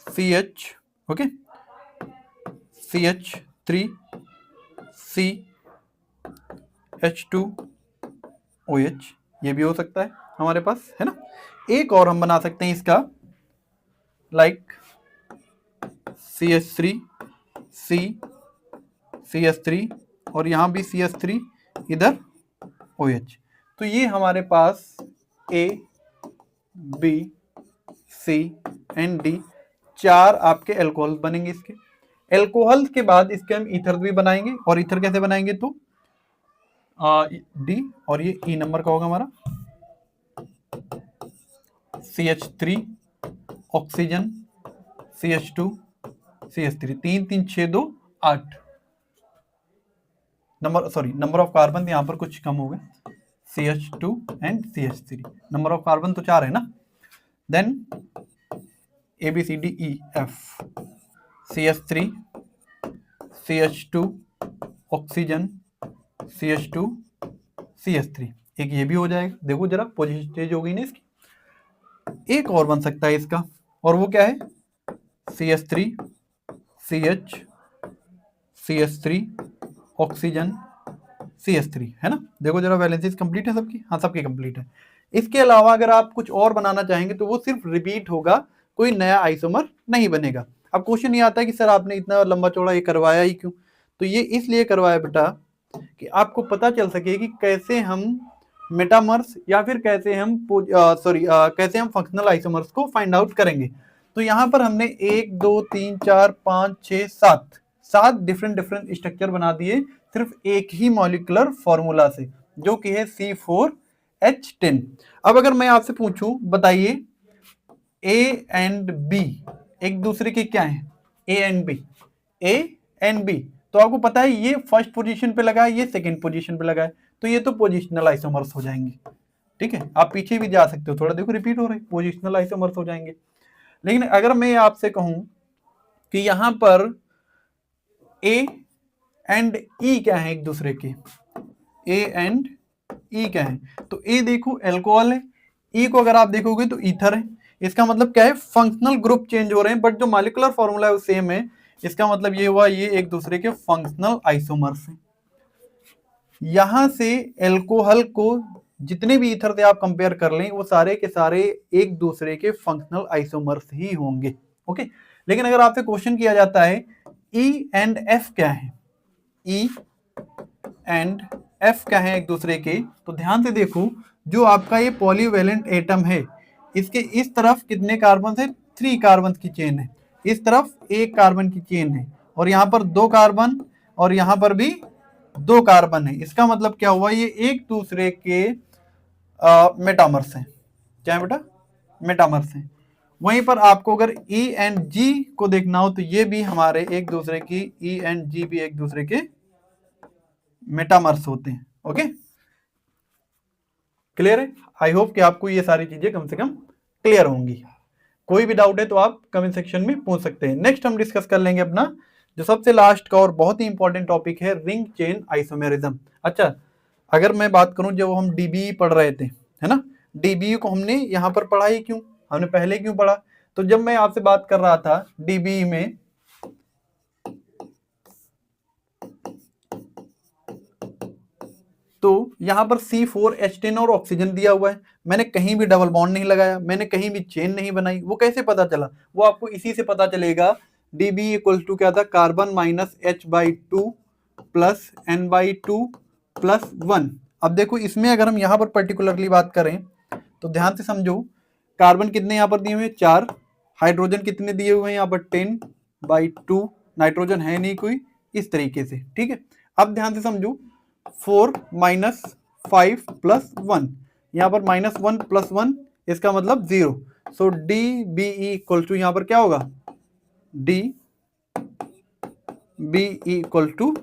CH okay, CH3 CH2OH, ये भी हो सकता है हमारे पास, है ना। एक और हम बना सकते हैं इसका, लाइक CH3 CH3 और यहाँ भी CH3, इधर OH। तो ये हमारे पास A B C and D 4 आपके एल्कोहल बनेंगे। इसके एल्कोहल के बाद इसके हम ईथर भी बनाएंगे, और ईथर कैसे बनाएंगे तो D और ये E नंबर का होगा हमारा, CH3 oxygen CH2 CH3, 3 3 6 2 8 number of carbon यहाँ पर कुछ कम हो गए, CH2 and CH3, number of carbon तो 4 है ना। Then ABCDEF, CH3 CH2 oxygen CH2 CH3, एक ये भी हो जाएगा। देखो जरा पोजीशन चेंज हो गई ना इसकी। एक और बन सकता है इसका, और वो क्या है, CH3 CH3 ऑक्सीजन CH3, है ना। देखो जरा वैलेंसीज कंप्लीट है सबकी, हाँ सबकी कंप्लीट है। इसके अलावा अगर आप कुछ और बनाना चाहेंगे तो वो सिर्फ रिपीट होगा, कोई नया आइसोमर नहीं बनेगा। अब क्वेश्चन ये आता है कि सर आपने इतना लंबा चौड़ा ये करवाया ही क्यों, तो ये इसलिए करवाया बेटा कि आपको पता चल सके कि कैसे हम मेटामर्स या फिर कैसे हम कैसे हम फंक्शनल आइसोमर्स को फाइंड आउट करेंगे। तो यहाँ पर हमने 1 2 3 4 5 6 7 डिफरेंट स्ट्रक्चर बना दिए सिर्फ एक ही मॉलिक्यूलर फॉर्मूला से, जो कि है C4H10। अब अगर मैं आपसे पूछूं, बताइए A एंड B एक दूसरे के क्या है? A and B। तो आपको पता है ये फर्स्ट पोजीशन पे लगा है, ये सेकंड पोजीशन पे लगा है, तो ये तो पोजिशनल आइसोमर्स हो जाएंगे। ठीक है, आप पीछे भी जा सकते हो, थोड़ा देखो रिपीट हो रहा है, पोजिशनल आइसोमर्स हो जाएंगे। लेकिन अगर मैं आपसे कहूं कि यहां पर A एंड E क्या है एक दूसरे के, A एंड E क्या है, तो A देखो अल्कोहल है, E को अगर आप देखोगे तो ईथर है। इसका मतलब क्या है, फंक्शनल ग्रुप चेंज हो रहे हैं बट जो मॉलिक्यूलर फॉर्मूला है वो सेम है। इसका मतलब ये हुआ ये एक दूसरे के फंक्शनल आइसोमर्स हैं। यहां से अल्कोहल को जितने भी ईथर से आप कंपेयर कर लें वो सारे के सारे एक दूसरे के फंक्शनल आइसोमर्स ही होंगे। ओके, लेकिन अगर आपसे क्वेश्चन किया जाता है E एंड F क्या है, E एंड F क्या है एक दूसरे के, तो ध्यान से देखो जो आपका ये पॉलीवेलेंट एटम है इसके इस तरफ कितने कार्बन है, 3 कार्बन की चेन है, इस तरफ 1 कार्बन की चेन है, और यहाँ पर 2 कार्बन और यहाँ पर भी 2 कार्बन है। इसका मतलब क्या हुआ, ये एक दूसरे के मेटामर्स हैं। क्या है बेटा, मेटामर्स हैं। वहीं पर आपको अगर E एंड G को देखना हो तो ये भी हमारे एक दूसरे की, E एंड G भी एक दूसरे के मेटामर्स होते हैं। ओके, क्लियर है? आई होप कि आपको ये सारी चीजें कम से कम क्लियर होंगी। कोई भी डाउट है तो आप कमेंट सेक्शन में पूछ सकते हैं। नेक्स्ट हम डिस्कस कर लेंगे अपना जो सबसे लास्ट का और बहुत ही इंपॉर्टेंट टॉपिक है, रिंग चेन आइसोमेरिज्म। अच्छा, अगर मैं बात करूं जब हम डीबीई पढ़ रहे थे, है ना, डीबीई को हमने यहाँ पर पढ़ा ही क्यों, हमने पहले क्यों पढ़ा, तो जब मैं आपसे बात कर रहा था डीबीई में, तो यहाँ पर C4H10 और ऑक्सीजन दिया हुआ है, मैंने कहीं भी डबल बॉन्ड नहीं लगाया, मैंने कहीं भी चेन नहीं बनाई। वो कैसे पता चला, वो आपको इसी से पता चलेगा। DB इक्वल टू क्या था, carbon minus H/2 plus N/2 plus 1। अब देखो इसमें अगर हम यहाँ पर पर्टिकुलरली बात करें तो ध्यान से समझो, कार्बन कितने यहाँ पर दिए हुए हैं, 4, हाइड्रोजन कितने दिए हुए हैं यहाँ पर 10/2, नाइट्रोजन है नहीं कोई, इस तरीके से। ठीक है, अब ध्यान से समझो, 4 माइनस 5 प्लस 1, यहाँ पर -1 प्लस 1 इसका मतलब 0। So D B E equal to यहाँ पर क्या होगा, D B E equal to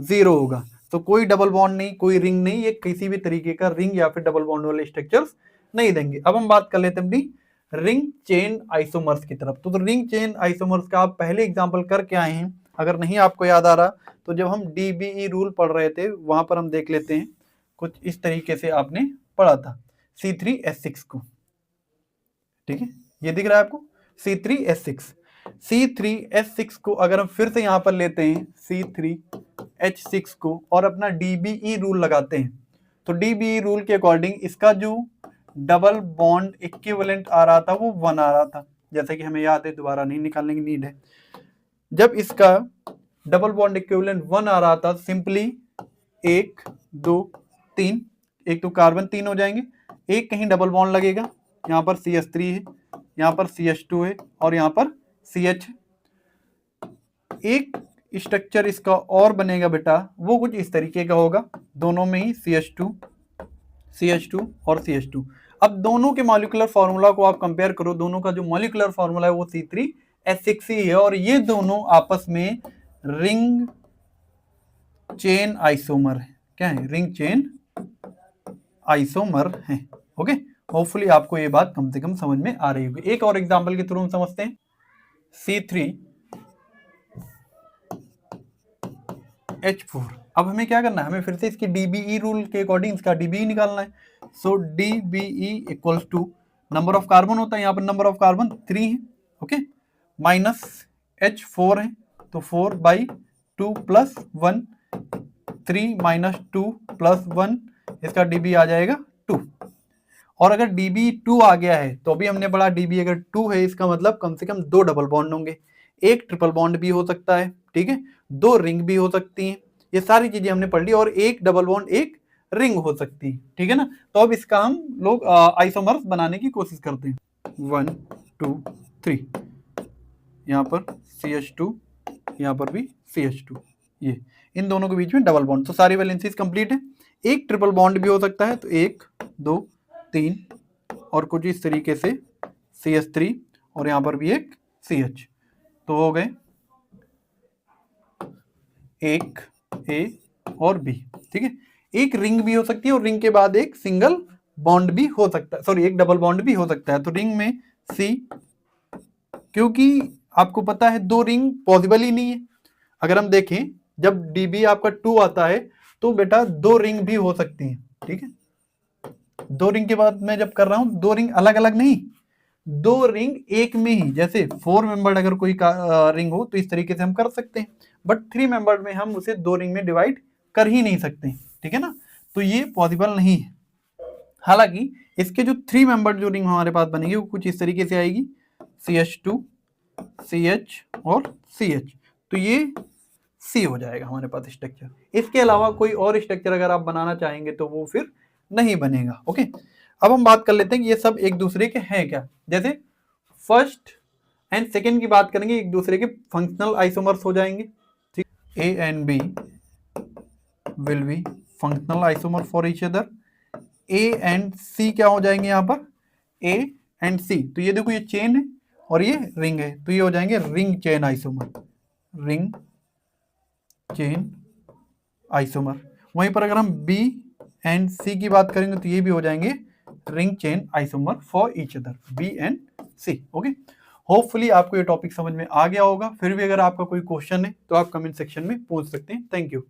0 होगा। तो कोई डबल बॉन्ड नहीं, कोई रिंग नहीं, ये किसी भी तरीके का रिंग या फिर डबल बॉन्ड वाले स्ट्रक्चर्स नहीं देंगे। अब हम बात कर लेते हैं अपनी रिंग चेन आइसोमर्स की तरफ। तो रिंग चेन आइसोमर्स का आप पहले एग्जांपल करके आए हैं, अगर नहीं आपको याद आ रहा तो जब हम डीबीई रूल पढ़ रहे थे वहां पर हम देख लेते हैं, कुछ इस तरीके से आपने पढ़ा था C3H6 को। ठीक है, ये दिख रहा है आपको C3H6। C3H6 को अगर हम फिर से यहां पर लेते हैं C3H6 को और अपना डीबीई रूल लगाते हैं, तो डीबीई रूल के अकॉर्डिंग इसका जो डबल बॉन्ड इक्विवेलेंट आ रहा था वो 1 आ रहा था, जैसे कि हमें याद है, दोबारा नहीं निकालने की नीड है। जब इसका डबल बॉन्ड इक्विवेलेंट 1 आ रहा था, सिंपली 1 2 3, एक तो कार्बन 3 हो जाएंगे, एक कहीं डबल बॉन्ड लगेगा, यहाँ पर CH3 है, यहाँ पर CH2 है और यहाँ पर CH। एक स्ट्रक्चर इसका और बनेगा बेटा, वो कुछ इस तरीके का होगा, दोनों में ही CH2 और CH2। अब दोनों के मॉलिक्यूलर फॉर्मूला को आप कंपेयर करो, दोनों का जो मॉलिक्यूलर फॉर्मूला है वो C3H6 ही है, और ये दोनों आपस में रिंग चेन आइसोमर है। क्या है, रिंग चेन आइसोमर है। ओके, होपफुली आपको ये बात कम से कम समझ में आ रही होगी। एक और एग्जांपल के थ्रू हम समझते हैं, C3H4। अब हमें क्या करना है, हमें फिर से इसकी डीबीई रूल के अकॉर्डिंग इसका डीबीई निकालना है। So DBE equal to number of carbon होता है, यहाँ पर नंबर ऑफ कार्बन 3 है, ओके, माइनस H4 है, तो 4/2 प्लस 1, 3 माइनस 2 प्लस 1, इसका डीबी आ जाएगा 2। और अगर डीबी 2 आ गया है तो अभी हमने पढ़ा डीबी अगर 2 है इसका मतलब कम से कम 2 डबल बॉन्ड होंगे, एक ट्रिपल बॉन्ड भी हो सकता है। ठीक है, 2 रिंग भी हो सकती हैं, ये सारी चीजें हमने पढ़ ली, और एक डबल बॉन्ड एक रिंग हो सकती है, ठीक है ना। तो अब इसका हम लोग आइसोमर्स बनाने की कोशिश करते हैं। 1 2 3, यहाँ पर CH2, यहाँ पर भी CH2, ये इन दोनों के बीच में डबल बॉन्ड, तो सारी वैलेंसीज कंप्लीट है। एक ट्रिपल बॉन्ड भी हो सकता है, तो 1 2 3 और कुछ इस तरीके से CH3 और यहाँ पर भी एक CH, तो हो गए एक A और B, ठीक है। एक रिंग भी हो सकती है और रिंग के बाद एक सिंगल बॉन्ड भी हो सकता है, सॉरी एक डबल बॉन्ड भी हो सकता है। तो रिंग में C, क्योंकि आपको पता है 2 रिंग पॉसिबल ही नहीं है। अगर हम देखें जब DB आपका 2 आता है तो बेटा 2 रिंग भी हो सकती हैं, ठीक है। 2 रिंग के बाद मैं जब कर रहा हूं 2 रिंग अलग अलग नहीं, 2 रिंग एक में ही, जैसे 4 मेंबर्ड अगर कोई रिंग हो तो इस तरीके से हम कर सकते हैं, बट 3 मेंबर्ड में हम उसे 2 रिंग में डिवाइड कर ही नहीं सकते, ठीक है ना। तो ये पॉसिबल नहीं है। हालांकि इसके जो 3 मेंबर्ड जो रिंग हमारे पास बनेगी वो कुछ इस तरीके से आएगी, CH2 CH और CH, तो ये C हो जाएगा हमारे पास स्ट्रक्चर। इसके अलावा कोई और स्ट्रक्चर अगर आप बनाना चाहेंगे तो वो फिर नहीं बनेगा। ओके, अब हम बात कर लेते हैं कि ये सब एक दूसरे के हैं क्या। जैसे फर्स्ट एंड सेकेंड की बात करेंगे, एक दूसरे के फंक्शनल आइसोमर्स हो जाएंगे, ठीक। A and B will be functional isomer for each other. A and C क्या हो जाएंगे यहाँ पर, A and C, तो ये देखो ये चेन है और ये रिंग है, तो ये हो जाएंगे ring chain isomer, ring chain isomer. वहीं पर अगर हम B एंड C की बात करेंगे तो ये भी हो जाएंगे ring chain isomer for each other, B and C। Okay, hopefully आपको ये टॉपिक समझ में आ गया होगा। फिर भी अगर आपका कोई क्वेश्चन है तो आप कमेंट सेक्शन में पूछ सकते हैं। Thank you.